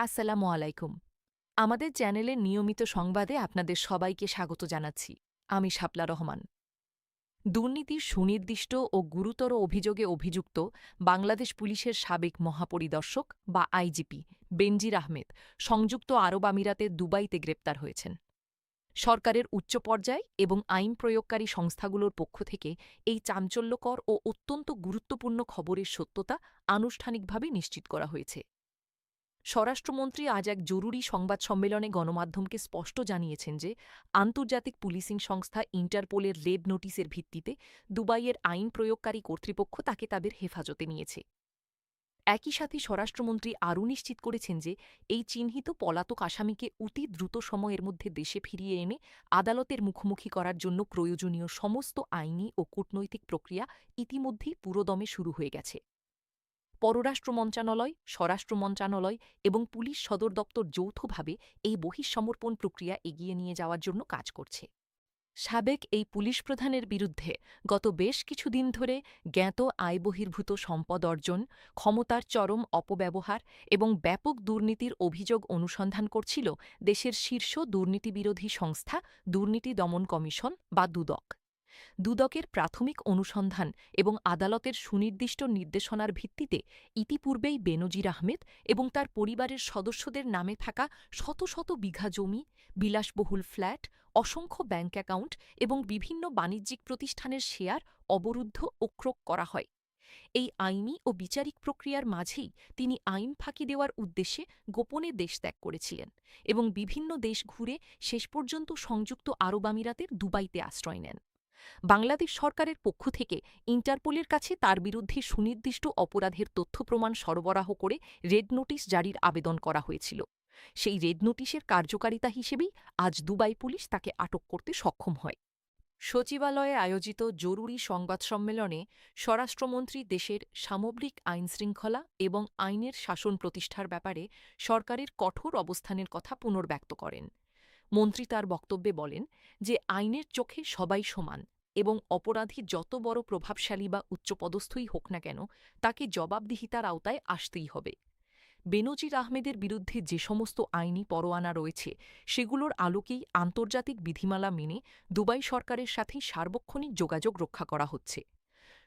আসসালামু আলাইকুম। আমাদের চ্যানেলের নিয়মিত সংবাদে আপনাদের সবাইকে স্বাগত জানাচ্ছি। আমি শাপলা রহমান। দুর্নীতির সুনির্দিষ্ট ও গুরুতর অভিযোগে অভিযুক্ত বাংলাদেশ পুলিশের সাবেক মহাপরিদর্শক বা আইজিপি বেনজির আহমেদ সংযুক্ত আরব আমিরাতের দুবাইতে গ্রেপ্তার হয়েছেন। সরকারের উচ্চ পর্যায় এবং আইন প্রয়োগকারী সংস্থাগুলোর পক্ষ থেকে এই চাঞ্চল্যকর ও অত্যন্ত গুরুত্বপূর্ণ খবরের সত্যতা আনুষ্ঠানিকভাবে নিশ্চিত করা হয়েছে। স্বরাষ্ট্রমন্ত্রী আজ এক জরুরি সংবাদ সম্মেলনে গণমাধ্যমকে স্পষ্ট জানিয়েছেন যে আন্তর্জাতিক পুলিশিং সংস্থা ইন্টারপোলের রেড নোটিসের ভিত্তিতে দুবাইয়ের আইন প্রয়োগকারী কর্তৃপক্ষ তাকে তাদের হেফাজতে নিয়েছে। একই সাথে স্বরাষ্ট্রমন্ত্রী আরও নিশ্চিত করেছেন যে এই চিহ্নিত পলাতক আসামিকে অতি দ্রুত সময়ের মধ্যে দেশে ফিরিয়ে এনে আদালতের মুখোমুখি করার জন্য প্রয়োজনীয় সমস্ত আইনি ও কূটনৈতিক প্রক্রিয়া ইতিমধ্যেই পুরোদমে শুরু হয়ে গেছে। পররাষ্ট্র মন্ত্রণালয়, স্বরাষ্ট্র মন্ত্রণালয় এবং পুলিশ সদর দপ্তর যৌথভাবে এই বহিঃসমর্পণ প্রক্রিয়া এগিয়ে নিয়ে যাওয়ার জন্য কাজ করছে। সাবেক এই পুলিশ প্রধানের বিরুদ্ধে গত বেশ কিছুদিন ধরে জ্ঞাত আয়বহির্ভূত সম্পদ অর্জন, ক্ষমতার চরম অপব্যবহার এবং ব্যাপক দুর্নীতির অভিযোগ অনুসন্ধান করছিল দেশের শীর্ষ দুর্নীতিবিরোধী সংস্থা দুর্নীতি দমন কমিশন বা দুদক। দুদকের প্রাথমিক অনুসন্ধান এবং আদালতের সুনির্দিষ্ট নির্দেশনার ভিত্তিতে ইতিপূর্বেই বেনজির আহমেদ এবং তার পরিবারের সদস্যদের নামে থাকা শত শত বিঘা জমি, বিলাসবহুল ফ্ল্যাট, অসংখ্য ব্যাংক অ্যাকাউন্ট এবং বিভিন্ন বাণিজ্যিক প্রতিষ্ঠানের শেয়ার অবরুদ্ধ ও ক্রোক করা হয়। এই আইনি ও বিচারিক প্রক্রিয়ার মাঝেই তিনি আইন ফাঁকি দেওয়ার উদ্দেশ্যে গোপনে দেশ ত্যাগ করেছিলেন এবং বিভিন্ন দেশ ঘুরে শেষ পর্যন্ত সংযুক্ত আরব আমিরাতের দুবাইতে আশ্রয় নেন। বাংলাদেশ সরকারের পক্ষ থেকে ইন্টারপোলের কাছে তার বিরুদ্ধে সুনির্দিষ্ট অপরাধের তথ্য প্রমাণ সরবরাহ করে রেড নোটিশ জারির আবেদন করা হয়েছিল। সেই রেড নোটিশের কার্যকারিতা হিসেবেই আজ দুবাই পুলিশ তাকে আটক করতে সক্ষম হয়। সচিবালয়ে আয়োজিত জরুরি সংবাদ সম্মেলনে স্বরাষ্ট্রমন্ত্রী দেশের সামগ্রিক আইনশৃঙ্খলা এবং আইনের শাসন প্রতিষ্ঠার ব্যাপারে সরকারের কঠোর অবস্থানের কথা পুনর্ব্যক্ত করেন। মন্ত্রী তার বক্তব্যে বলেন যে আইনের চোখে সবাই সমান এবং অপরাধী যত বড় প্রভাবশালী বা উচ্চপদস্থই হোক না কেন তাকে জবাবদিহিতার আওতায় আসতেই হবে। বেনজির আহমেদের বিরুদ্ধে যে সমস্ত আইনি পরোয়ানা রয়েছে সেগুলোর আলোকেই আন্তর্জাতিক বিধিমালা মেনে দুবাই সরকারের সাথে সার্বক্ষণিক যোগাযোগ রক্ষা করা হচ্ছে।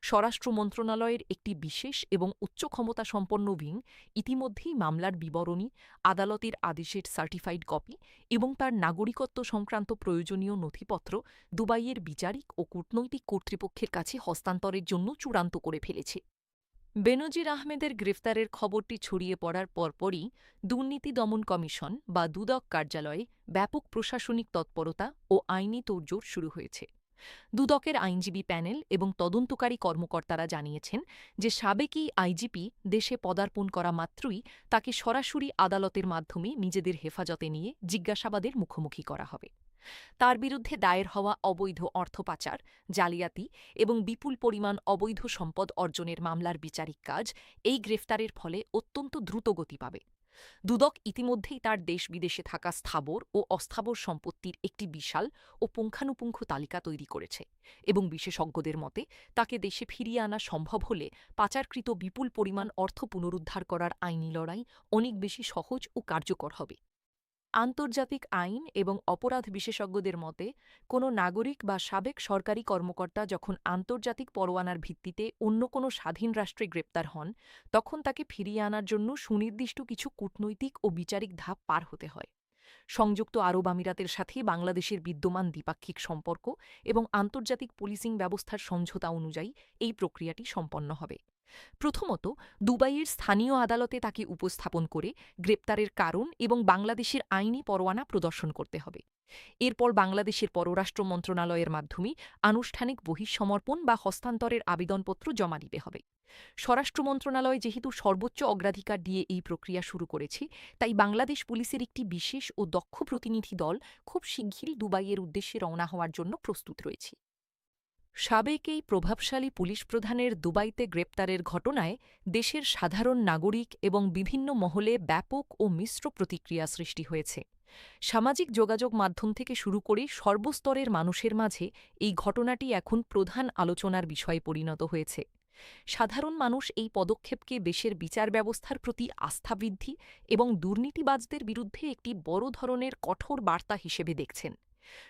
স্বরাষ্ট্র মন্ত্রণালয়ের একটি বিশেষ এবং উচ্চ ক্ষমতাসম্পন্ন উইং ইতিমধ্যেই মামলার বিবরণী, আদালতের আদেশের সার্টিফাইড কপি এবং তার নাগরিকত্ব সংক্রান্ত প্রয়োজনীয় নথিপত্র দুবাইয়ের বিচারিক ও কূটনৈতিক কর্তৃপক্ষের কাছে হস্তান্তরের জন্য চূড়ান্ত করে ফেলেছে। বেনজির আহমেদের গ্রেফতারের খবরটি ছড়িয়ে পড়ার পরপরই দুর্নীতি দমন কমিশন বা দুদক কার্যালয়ে ব্যাপক প্রশাসনিক তৎপরতা ও আইনি তোড়জোড় শুরু হয়েছে। দুদকের আইনজীবী প্যানেল এবং তদন্তকারী কর্মকর্তারা জানিয়েছেন যে সাবেক এই আইজিপি দেশে পদার্পণ করা মাত্রই তাকে সরাসরি আদালতের মাধ্যমে নিজেদের হেফাজতে নিয়ে জিজ্ঞাসাবাদের মুখোমুখি করা হবে। তার বিরুদ্ধে দায়ের হওয়া অবৈধ অর্থ পাচার, জালিয়াতি এবং বিপুল পরিমাণ অবৈধ সম্পদ অর্জনের মামলার বিচারিক কাজ এই গ্রেফতারের ফলে অত্যন্ত দ্রুত গতি পাবে। দুদক ইতিমধ্যেই তার দেশ বিদেশে থাকা স্থাবর ও অস্থাবর সম্পত্তির একটি বিশাল ও পুঙ্খানুপুঙ্খ তালিকা তৈরি করেছে এবং বিশেষজ্ঞদের মতে তাকে দেশে ফিরিয়ে আনা সম্ভব হলে পাচারকৃত বিপুল পরিমাণ অর্থ পুনরুদ্ধার করার আইনি লড়াই অনেক বেশি সহজ ও কার্যকর হবে। আন্তর্জাতিক আইন এবং অপরাধ বিশেষজ্ঞদের মতে কোনো নাগরিক বা সাবেক সরকারি কর্মকর্তা যখন আন্তর্জাতিক পরোয়ানার ভিত্তিতে অন্য কোনো স্বাধীন রাষ্ট্রে গ্রেপ্তার হন তখন তাকে ফিরিয়ে আনার জন্য সুনির্দিষ্ট কিছু কূটনৈতিক ও বিচারিক ধাপ পার হতে হয়। সংযুক্ত আরব আমিরাতের সাথে বাংলাদেশের বিদ্যমান দ্বিপাক্ষিক সম্পর্ক এবং আন্তর্জাতিক পুলিশিং ব্যবস্থার সমঝোতা অনুযায়ী এই প্রক্রিয়াটি সম্পন্ন হবে। প্রথমত, দুবাইয়ের স্থানীয় আদালতে তাকে উপস্থাপন করে গ্রেপ্তারের কারণ এবং বাংলাদেশের আইনি পরোয়ানা প্রদর্শন করতে হবে। এরপর বাংলাদেশের পররাষ্ট্র মন্ত্রণালয়ের মাধ্যমে আনুষ্ঠানিক বহিঃসমর্পণ বা হস্তান্তরের আবেদনপত্র জমা দিতে হবে। স্বরাষ্ট্র মন্ত্রণালয় যেহেতু সর্বোচ্চ অগ্রাধিকার দিয়ে এই প্রক্রিয়া শুরু করেছে, তাই বাংলাদেশ পুলিশের একটি বিশেষ ও দক্ষ প্রতিনিধি দল খুব শিগগিরই দুবাইয়ের উদ্দেশ্যে রওনা হওয়ার জন্য প্রস্তুত রয়েছে। সাবেক এই প্রভাবশালী পুলিশ প্রধানের দুবাইতে গ্রেপ্তারের ঘটনায় দেশের সাধারণ নাগরিক এবং বিভিন্ন মহলে ব্যাপক ও মিশ্র প্রতিক্রিয়া সৃষ্টি হয়েছে। সামাজিক যোগাযোগ মাধ্যম থেকে শুরু করে সর্বস্তরের মানুষের মাঝে এই ঘটনাটি এখন প্রধান আলোচনার বিষয়ে পরিণত হয়েছে। সাধারণ মানুষ এই পদক্ষেপকে দেশের বিচার ব্যবস্থার প্রতি আস্থা বৃদ্ধি এবং দুর্নীতিবাজদের বিরুদ্ধে একটি বড় ধরনের কঠোর বার্তা হিসেবে দেখছেন।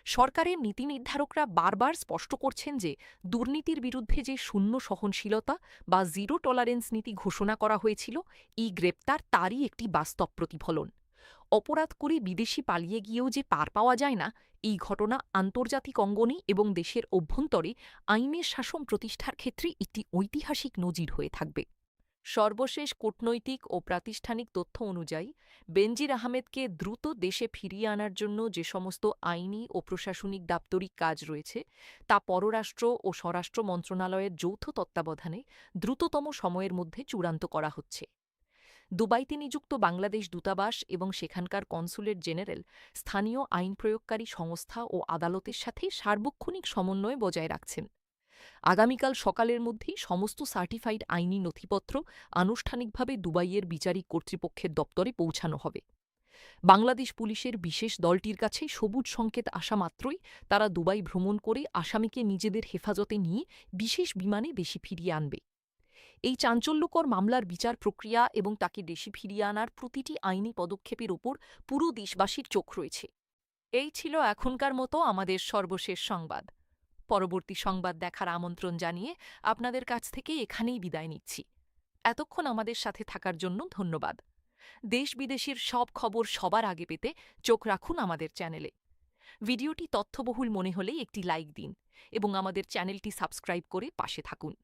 সরকারের নীতি নির্ধারকরা বারবার স্পষ্ট করছেন যে দুর্নীতির বিরুদ্ধে যে শূন্য সহনশীলতা বা জিরো টলারেন্স নীতি ঘোষণা করা হয়েছিল, এই গ্রেপ্তার তারই একটি বাস্তব প্রতিফলন। অপরাধ করে বিদেশে পালিয়ে গিয়েও যে পার পাওয়া যায় না, এই ঘটনা আন্তর্জাতিক অঙ্গনে এবং দেশের অভ্যন্তরে আইনের শাসন প্রতিষ্ঠার ক্ষেত্রে একটি ঐতিহাসিক নজির হয়ে থাকবে। সর্বশেষ কূটনৈতিক ও প্রাতিষ্ঠানিক তথ্য অনুযায়ী বেনজির আহমেদকে দ্রুত দেশে ফিরিয়ে আনার জন্য যে সমস্ত আইনি ও প্রশাসনিক দাপ্তরিক কাজ রয়েছে, তা পররাষ্ট্র ও স্বরাষ্ট্র মন্ত্রণালয়ের যৌথ তত্ত্বাবধানে দ্রুততম সময়ের মধ্যে চূড়ান্ত করা হচ্ছে। দুবাইতে নিযুক্ত বাংলাদেশ দূতাবাস এবং সেখানকার কনসুলেট জেনারেল স্থানীয় আইন প্রয়োগকারী সংস্থা ও আদালতের সাথে সার্বক্ষণিক সমন্বয় বজায় রাখছেন। আগামীকাল সকালের মধ্যেই সমস্ত সার্টিফাইড আইনি নথিপত্র আনুষ্ঠানিকভাবে দুবাইয়ের বিচারিক কর্তৃপক্ষের দপ্তরে পৌঁছানো হবে। বাংলাদেশ পুলিশের বিশেষ দলটির কাছে সবুজ সংকেত আসা মাত্রই তারা দুবাই ভ্রমণ করে আসামিকে নিজেদের হেফাজতে নিয়ে বিশেষ বিমানে দেশে ফিরিয়ে আনবে। এই চাঞ্চল্যকর মামলার বিচার প্রক্রিয়া এবং তাকে দেশে ফিরিয়ে আনার প্রতিটি আইনি পদক্ষেপের ওপর পুরো দেশবাসীর চোখ রয়েছে। এই ছিল এখনকার মতো আমাদের সর্বশেষ সংবাদ। পরবর্তী সংবাদ দেখার আমন্ত্রণ জানিয়ে আপনাদের কাছ থেকে এখানেই বিদায় নিচ্ছি। এতক্ষণ আমাদের সাথে থাকার জন্য ধন্যবাদ। দেশ বিদেশের সব খবর সবার আগে পেতে চোখ রাখুন আমাদের চ্যানেলে। ভিডিওটি তথ্যবহুল মনে হলে একটি লাইক দিন এবং আমাদের চ্যানেলটি সাবস্ক্রাইব করে পাশে থাকুন।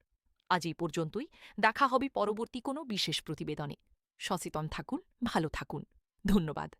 আজ এই পর্যন্তই। দেখা হবে পরবর্তী কোনো বিশেষ প্রতিবেদনে। সচেতন থাকুন, ভালো থাকুন। ধন্যবাদ।